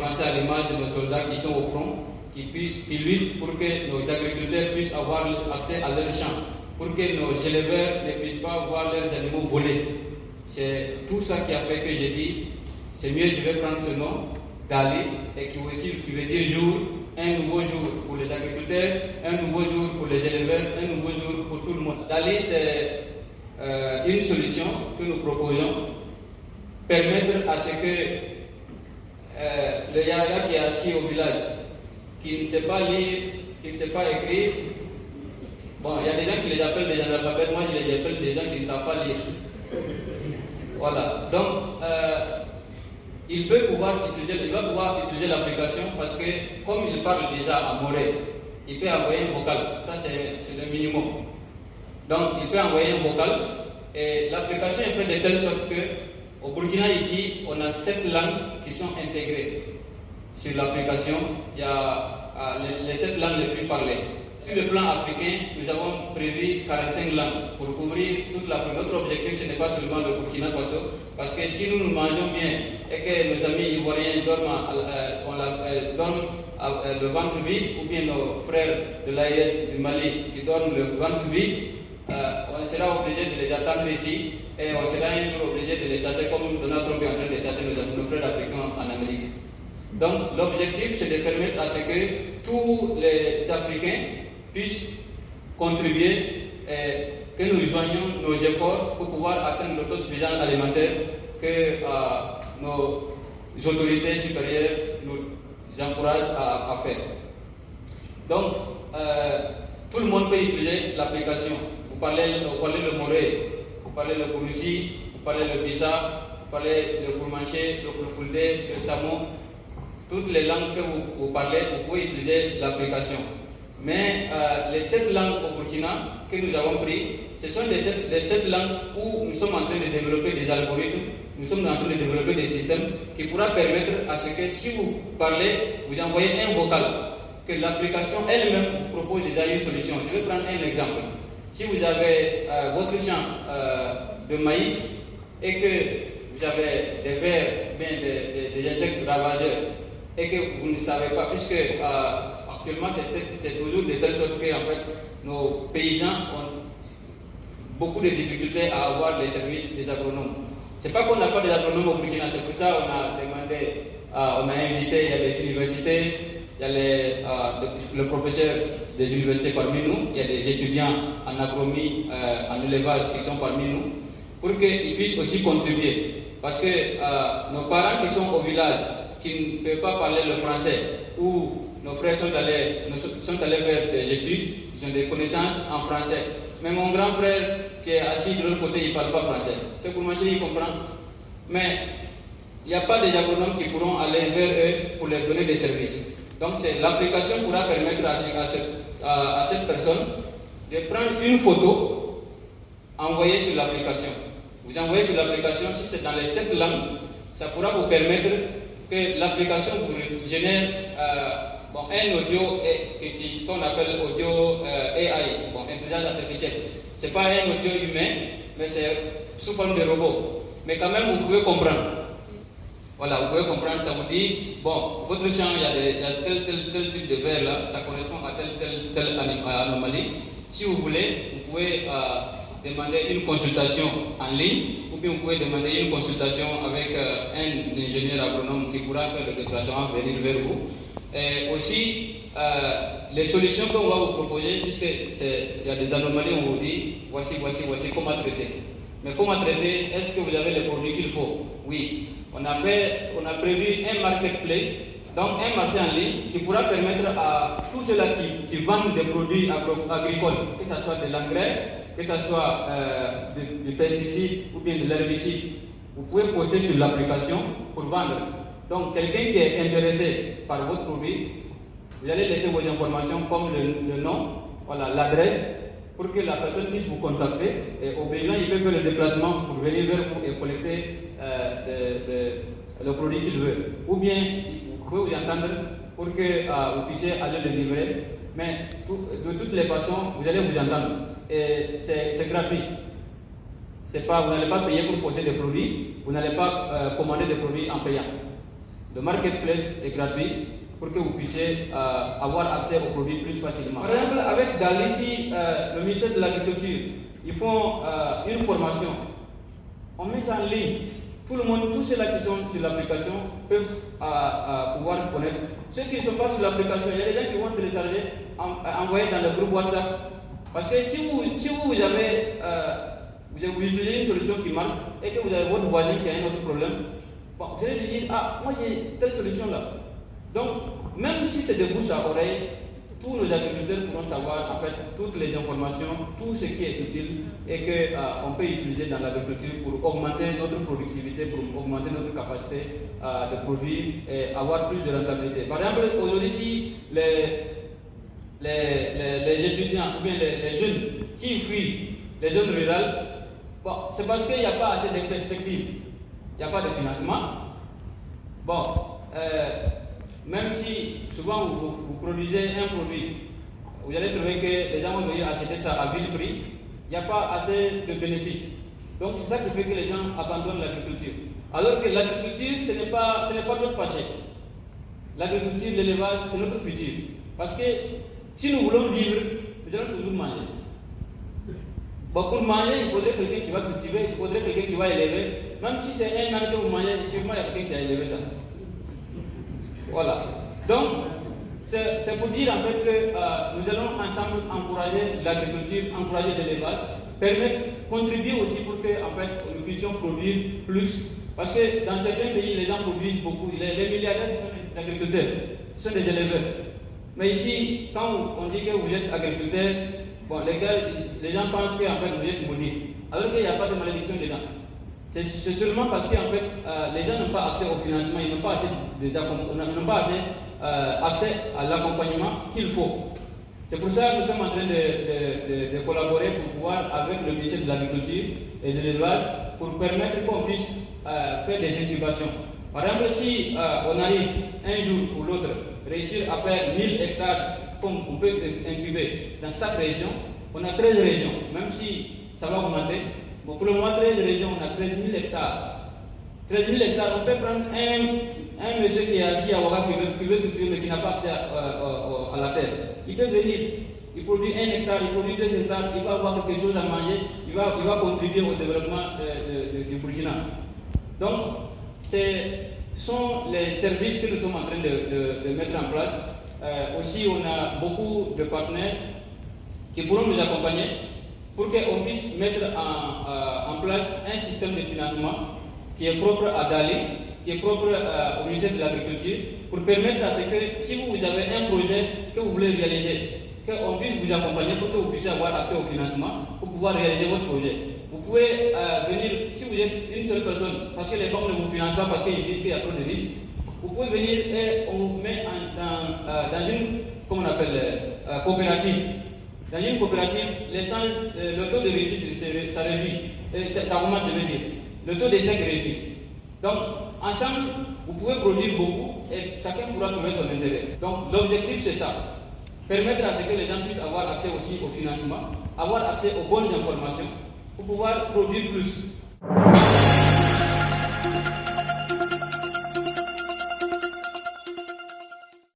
penser à l'image de nos soldats qui sont au front, qui luttent pour que nos agriculteurs puissent avoir accès à leurs champs, pour que nos éleveurs ne puissent pas voir leurs animaux voler. C'est tout ça qui a fait que j'ai dit, c'est mieux, je vais prendre ce nom, Dali, et qui veut dire jour, un nouveau jour pour les agriculteurs, un nouveau jour pour les éleveurs, un nouveau jour pour tout le monde. Dali, c'est une solution que nous proposons, permettre à ce que le Yara qui est assis au village, qui ne sait pas lire, qui ne sait pas écrire, bon, il y a des gens qui les appellent des analphabètes, moi je les appelle des gens qui ne savent pas lire. Voilà, donc il va pouvoir utiliser l'application parce que comme il parle déjà à Morée, il peut envoyer un vocal, ça c'est le minimum. Donc il peut envoyer un vocal et l'application est faite de telle sorte que au Burkina ici, on a 7 langues qui sont intégrées sur l'application. Il y a les 7 langues les plus parlées. Sur le plan africain, nous avons prévu 45 langues pour couvrir toute l'Afrique. Notre objectif, ce n'est pas seulement le Burkina Faso, parce que si nous nous mangeons bien et que nos amis ivoiriens dorment, le ventre vide, ou bien nos frères de l'AES du Mali qui dorment le ventre vide, on sera obligé de les attendre ici et on sera un jour obligé de les chasser comme Donald Trump est en train de chasser nos frères africains en Amérique. Donc l'objectif, c'est de permettre à ce que tous les Africains puissent contribuer et que nous joignions nos efforts pour pouvoir atteindre l'autosuffisance alimentaire que nos autorités supérieures nous encouragent à faire. Donc, tout le monde peut utiliser l'application. Vous parlez le Morée, vous parlez le Kouroussi, vous parlez le Bissa, vous parlez le Kourmanché, le Fulfulde, le Samo. Toutes les langues que vous parlez, vous pouvez utiliser l'application. Mais les 7 langues au Burkina que nous avons pris, ce sont les 7 langues où nous sommes en train de développer des algorithmes, nous sommes en train de développer des systèmes qui pourra permettre à ce que si vous parlez, vous envoyez un vocal, que l'application elle-même propose déjà une solution. Je vais prendre un exemple. Si vous avez votre champ de maïs et que vous avez des vers, bien des insectes ravageurs, et que vous ne savez pas, puisque actuellement c'est toujours de telle sorte que en fait, nos paysans ont beaucoup de difficultés à avoir les services des agronomes. C'est pas qu'on n'a pas des agronomes au Burkina, c'est pour ça qu'on a demandé, on a invité, il y a des universités, il y a le professeur des universités parmi nous, il y a des étudiants en agronomie, en élevage qui sont parmi nous, pour qu'ils puissent aussi contribuer. Parce que nos parents qui sont au village, qui ne peuvent pas parler le français, ou nos frères sont allés faire des études, ils ont des connaissances en français. Mais mon grand frère qui est assis de l'autre côté, il ne parle pas français. C'est pour moi, il comprend. Mais il n'y a pas des agronomes qui pourront aller vers eux pour leur donner des services. Donc l'application pourra permettre à cette personne de prendre une photo, envoyer sur l'application. Vous envoyez sur l'application, si c'est dans les 7 langues, ça pourra vous permettre que l'application vous génère un audio qu'on appelle audio AI, intelligence artificielle. Ce n'est pas un audio humain, mais c'est sous forme de robot. Mais quand même, vous pouvez comprendre. Voilà, vous pouvez comprendre, ça vous dit, bon, votre champ, il y a tel type de verre là, ça correspond à telle anomalie. Si vous voulez, vous pouvez demander une consultation en ligne, ou bien vous pouvez demander une consultation avec un ingénieur agronome qui pourra faire le déplacement, venir vers vous. Et aussi, les solutions qu'on va vous proposer, puisqu'il y a des anomalies, on vous dit, voici comment traiter. Mais comment traiter? Est-ce que vous avez les produits qu'il faut? Oui. On a prévu un marketplace, donc un marché en ligne qui pourra permettre à tous ceux-là qui vendent des produits agricoles, que ce soit de l'engrais, que ce soit du pesticide ou bien de l'herbicide, vous pouvez poster sur l'application pour vendre. Donc quelqu'un qui est intéressé par votre produit, vous allez laisser vos informations comme le nom, voilà, l'adresse, pour que la personne puisse vous contacter et au besoin il peut faire le déplacement pour venir vers vous et collecter le produit qu'il veut. Ou bien vous pouvez vous entendre pour que vous puissiez aller le livrer, mais de toutes les façons vous allez vous entendre et c'est gratuit. Vous n'allez pas payer pour poser des produits, vous n'allez pas commander des produits en payant. Le marketplace est gratuit pour que vous puissiez avoir accès aux produits plus facilement. Par exemple, avec Dalici, le ministère de l'Agriculture, ils font une formation. On met ça en ligne. Tout le monde, tous ceux-là qui sont sur l'application peuvent pouvoir connaître. Ceux qui ne sont pas sur l'application, il y a des gens qui vont télécharger, envoyer dans le groupe WhatsApp. Parce que si vous utilisez une solution qui marche et que vous avez votre voisin qui a un autre problème, bon, vous allez lui dire, ah, moi j'ai telle solution là. Donc, même si c'est de bouche à oreille, tous nos agriculteurs pourront savoir en fait toutes les informations, tout ce qui est utile et qu'on peut utiliser dans l'agriculture pour augmenter notre productivité, pour augmenter notre capacité de produire et avoir plus de rentabilité. Par exemple, aujourd'hui, si les étudiants ou bien les jeunes qui fuient les zones rurales, bon, c'est parce qu'il n'y a pas assez de perspectives, il n'y a pas de financement. Bon, même si souvent vous produisez un produit, vous allez trouver que les gens vont venir acheter ça à vil prix, il n'y a pas assez de bénéfices. Donc c'est ça qui fait que les gens abandonnent l'agriculture. Alors que l'agriculture, ce n'est pas notre passé. L'agriculture, l'élevage, c'est notre futur. Parce que si nous voulons vivre, nous allons toujours manger. Bon, pour manger, il faudrait quelqu'un qui va cultiver, il faudrait quelqu'un qui va élever. Même si c'est un âne que vous mangez, sûrement il y a quelqu'un qui a élevé ça. Voilà. Donc, c'est pour dire en fait que nous allons ensemble encourager l'agriculture, encourager l'élevage, contribuer aussi pour que en fait, nous puissions produire plus. Parce que dans certains pays, les gens produisent beaucoup. Les milliardaires, ce sont des agriculteurs, ce sont des éleveurs. Mais ici, quand on dit que vous êtes agriculteur, bon, les gens pensent que en fait, vous êtes maudit. Alors qu'il n'y a pas de malédiction dedans. C'est seulement parce que en fait, les gens n'ont pas accès au financement, ils n'ont pas assez, accès à l'accompagnement qu'il faut. C'est pour ça que nous sommes en train de collaborer pour pouvoir, avec le ministère de l'Agriculture et de l'Élevage, pour permettre qu'on puisse faire des incubations. Par exemple, si on arrive un jour ou l'autre réussir à faire 1000 hectares comme on peut incuber dans chaque région, on a 13 régions, même si ça va augmenter. Bon, pour le moment, 13 régions, on a 13 000 hectares. 13 000 hectares, on peut prendre un monsieur qui est assis à Ouaga qui veut cultiver mais qui n'a pas accès à la terre. Il peut venir, il produit 1 hectare, il produit 2 hectares, il va avoir quelque chose à manger, il va contribuer au développement du Burkina. Donc, ce sont les services que nous sommes en train de mettre en place. Aussi, on a beaucoup de partenaires qui pourront nous accompagner pour qu'on puisse mettre en place un système de financement qui est propre à Dali, qui est propre au ministère de l'Agriculture, pour permettre à ce que, si vous avez un projet que vous voulez réaliser, qu'on puisse vous accompagner pour que vous puissiez avoir accès au financement pour pouvoir réaliser votre projet. Vous pouvez venir, si vous êtes une seule personne, parce que les banques ne vous financent pas parce qu'ils disent qu'il y a trop de risques, vous pouvez venir et on vous met dans une, comment on appelle, coopérative. Dans une coopérative, le taux de réussite, ça réduit, ça augmente, je veux dire. Le taux d'échec réduit. Donc, ensemble, vous pouvez produire beaucoup et chacun pourra trouver son intérêt. Donc, l'objectif, c'est ça. Permettre à ce que les gens puissent avoir accès aussi au financement, avoir accès aux bonnes informations pour pouvoir produire plus.